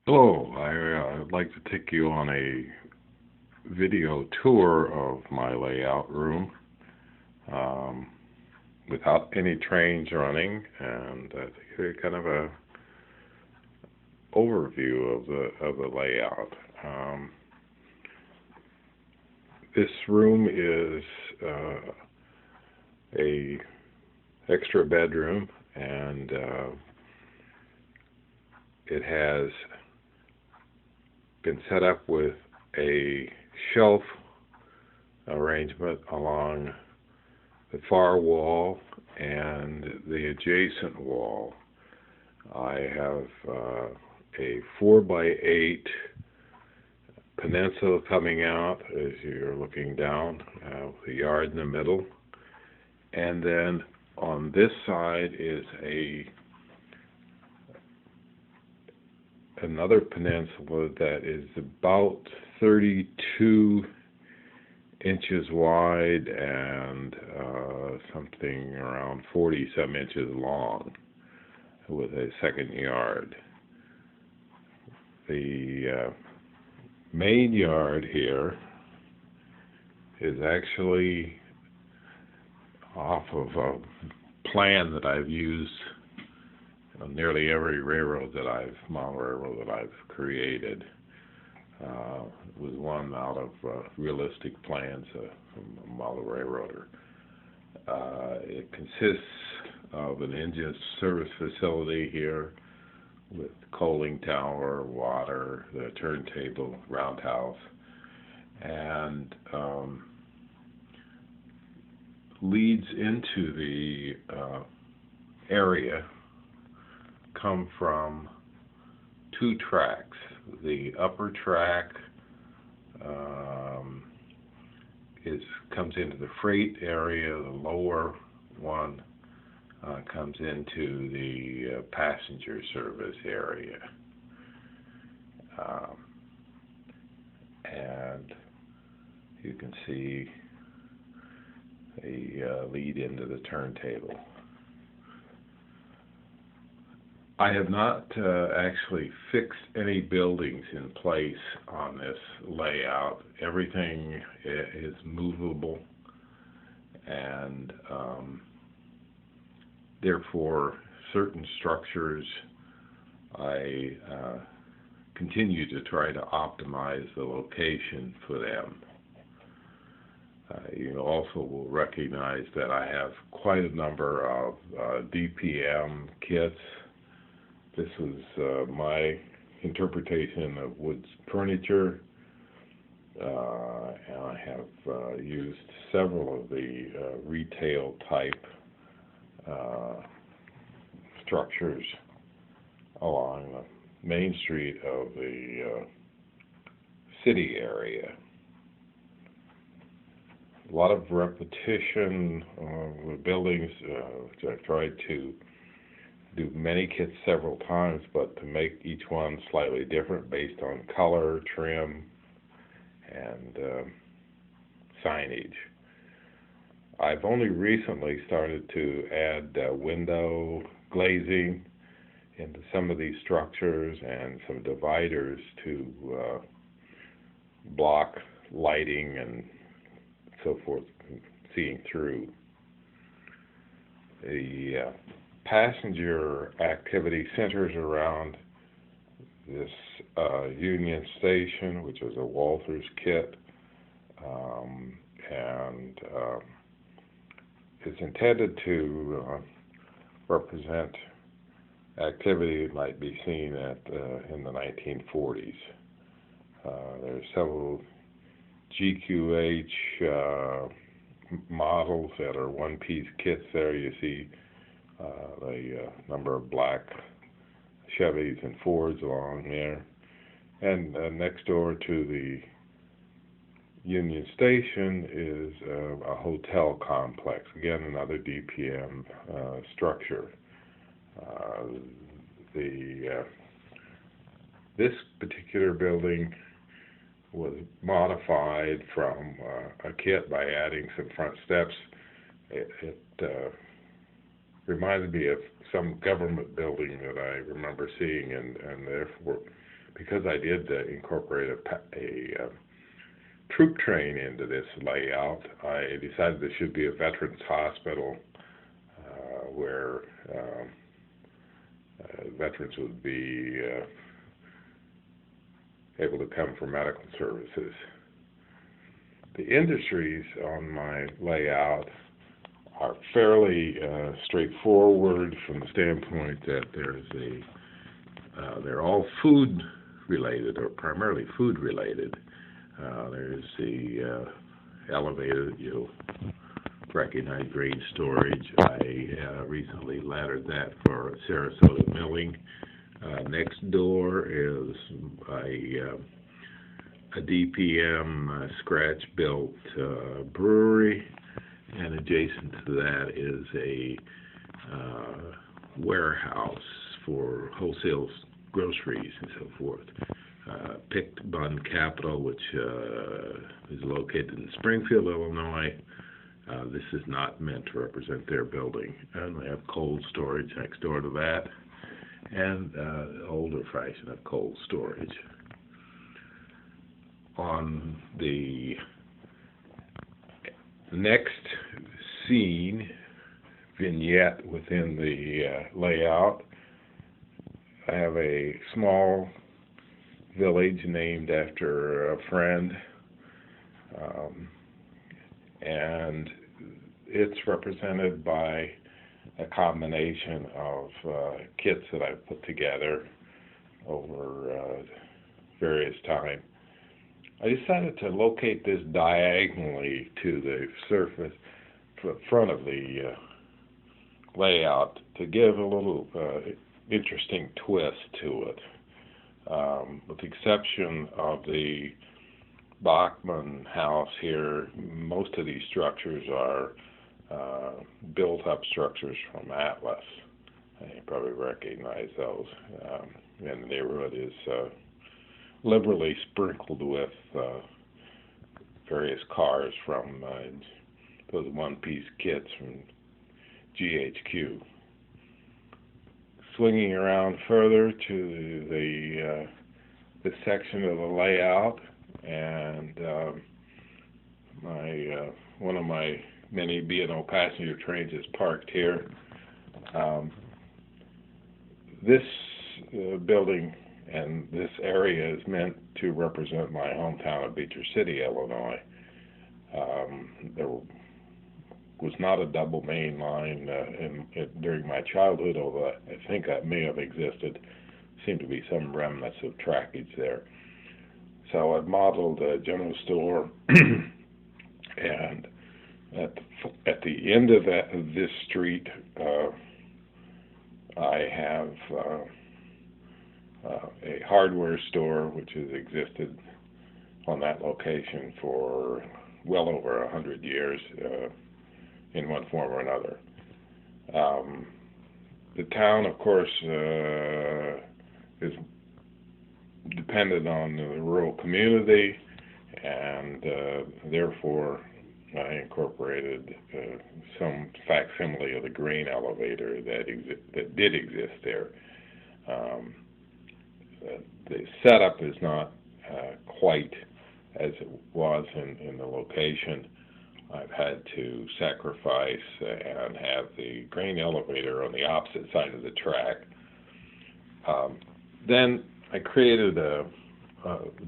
Hello, I'd like to take you on a video tour of my layout room um, without any trains running, and kind of a overview of the layout. This room is a extra bedroom, and it has been set up with a shelf arrangement along the far wall and the adjacent wall. I have a 4 by 8 peninsula coming out as you're looking down, with a yard in the middle. And then on this side is another peninsula that is about 32 inches wide and something around 40 some inches long, with a second yard. The main yard here is actually off of a plan that I've used on nearly every model railroad that I've created. It was one out of realistic plans from a model railroader. It consists of an engine service facility here with coaling tower, water, the turntable, roundhouse, and leads into the area come from two tracks. The upper track comes into the freight area. The lower one comes into the passenger service area. Um, and you can see a lead into the turntable. I have not actually fixed any buildings in place on this layout. Everything is movable, and therefore certain structures I continue to try to optimize the location for them. You also will recognize that I have quite a number of DPM kits. This is my interpretation of wood furniture, and I have used several of the retail type structures along the main street of the city area. A lot of repetition with buildings, which I've tried to do many kits several times, but to make each one slightly different based on color, trim, and signage. I've only recently started to add window glazing into some of these structures and some dividers to block lighting and so forth, seeing through. The passenger activity centers around this Union Station, which is a Walthers kit, and it's intended to represent activity that might be seen in the 1940s. There's several GQH models that are one-piece kits there. You see a number of black Chevys and Fords along there. And next door to the Union Station is a hotel complex. Again, another DPM structure. This particular building was modified from a kit by adding some front steps. It reminded me of some government building that I remember seeing, and therefore because I did incorporate a troop train into this layout, I decided there should be a veterans hospital where veterans would be able to come for medical services. The industries on my layout are fairly straightforward from the standpoint that they're all food related, or primarily food related. There's the elevator that you'll recognize, Grain Storage. I recently laddered that for Sarasota Milling. Next door is a DPM scratch-built brewery, and adjacent to that is a warehouse for wholesale groceries and so forth. Picked Bun Capital, which is located in Springfield, Illinois. This is not meant to represent their building. And they have cold storage next door to that, and older fashion of cold storage. On the next scene vignette within the layout, I have a small village named after a friend, and it's represented by a combination of kits that I've put together over various time. I decided to locate this diagonally to the surface, front of the layout, to give a little interesting twist to it. With the exception of the Bachman house here, most of these structures are built-up structures from Atlas. You probably recognize those. And the neighborhood is liberally sprinkled with various cars from those one-piece kits from GHQ. Swinging around further to this section of the layout, and one of my many B&O passenger trains is parked here. This building and this area is meant to represent my hometown of Beecher City, Illinois. There was not a double main line during my childhood, although I think that may have existed. Seemed to be some remnants of trackage there. So I've modeled a general store, and at the end of this street, I have a hardware store which has existed on that location for well over 100 years in one form or another. The town, of course, is dependent on the rural community, and therefore I incorporated some facsimile of the grain elevator that did exist there. The setup is not quite as it was in the location. I've had to sacrifice and have the grain elevator on the opposite side of the track. Then I created a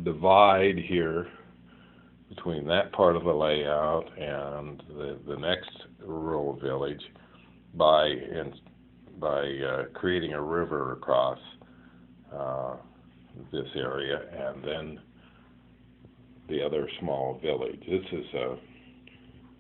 divide here between that part of the layout and the next rural village by creating a river across this area, and then the other small village. This is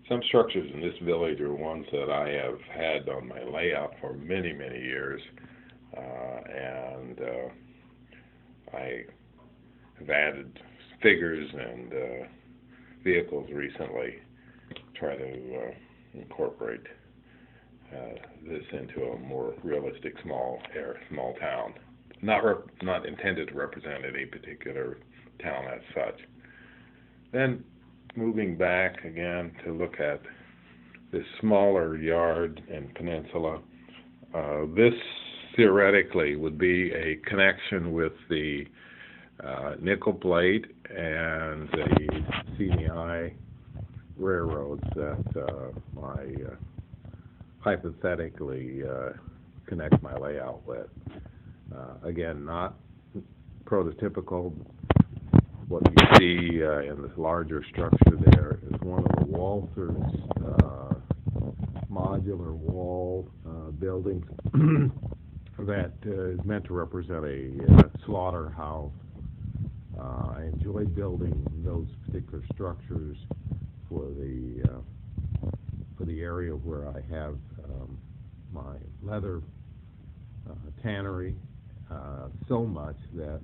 some structures in this village are ones that I have had on my layout for many, many years, and I have added figures and vehicles recently, try to incorporate this into a more realistic small town. Not intended to represent any particular town as such. Then moving back again to look at this smaller yard and peninsula, this theoretically would be a connection with the nickel plate and the CNI railroads that I hypothetically connect my layout with. Again, not prototypical. What you see in this larger structure there is one of the Walther's modular wall buildings that is meant to represent a slaughterhouse. I enjoy building those particular structures for the area where I have my leather tannery so much that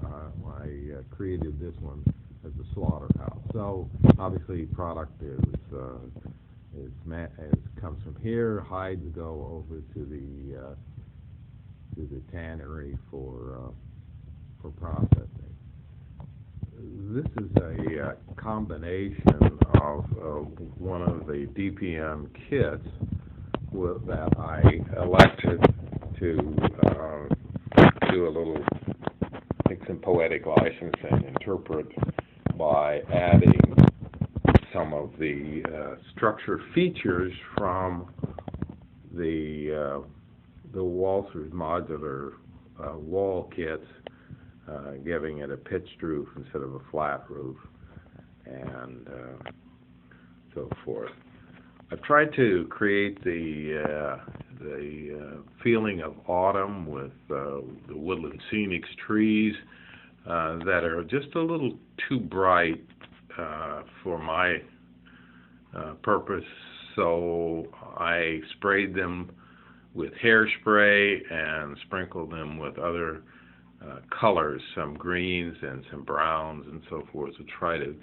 I created this one as a slaughterhouse. So obviously, product comes from here. Hides go over to the tannery for processing. This is a combination of one of the DPM kits that I elected to do a little, take some poetic license and interpret by adding some of the structure features from the Walther's modular wall kits, giving it a pitched roof instead of a flat roof, and so forth. I've tried to create the feeling of autumn with the Woodland Scenics trees that are just a little too bright for my purpose, so I sprayed them with hairspray and sprinkled them with other colors, some greens and some browns and so forth, to try to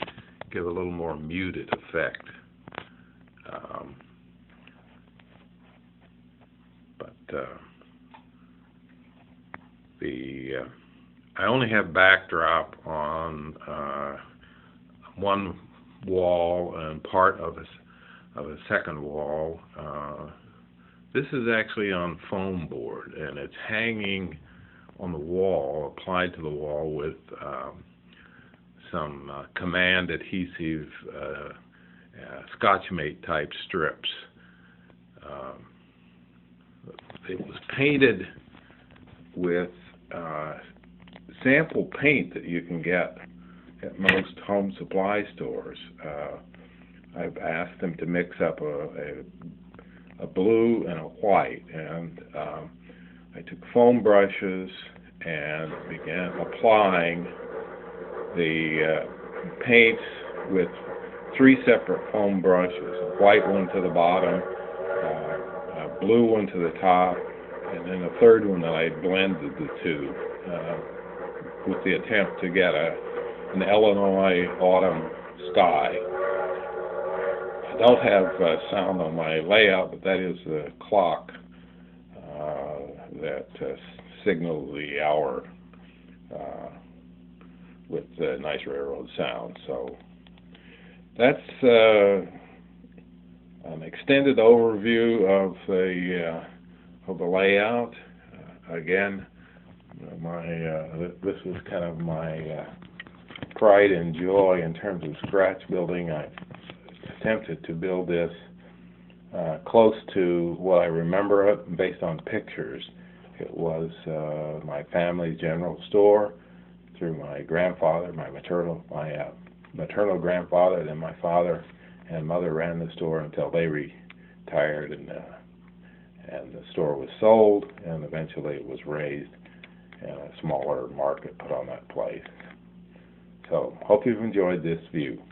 give a little more muted effect. I only have backdrop on one wall and part of a second wall. This is actually on foam board, and it's hanging on the wall, applied to the wall with some Command adhesive Scotchmate type strips. It was painted with sample paint that you can get at most home supply stores. I've asked them to mix up a blue and a white, and I took foam brushes and began applying the paints with 3 separate foam brushes, a white one to the bottom, a blue one to the top, and then a third one that I blended the two with the attempt to get an Illinois autumn sky. I don't have sound on my layout, but that is the clock that signals the hour with nice railroad sound. So that's an extended overview of the layout. Again, this is kind of my pride and joy in terms of scratch building. I attempted to build this close to what I remember it based on pictures. It was my family's general store through my grandfather, my maternal grandfather, then my father and mother ran the store until they retired, and the store was sold, and eventually it was raised and a smaller market put on that place. So, hope you've enjoyed this view.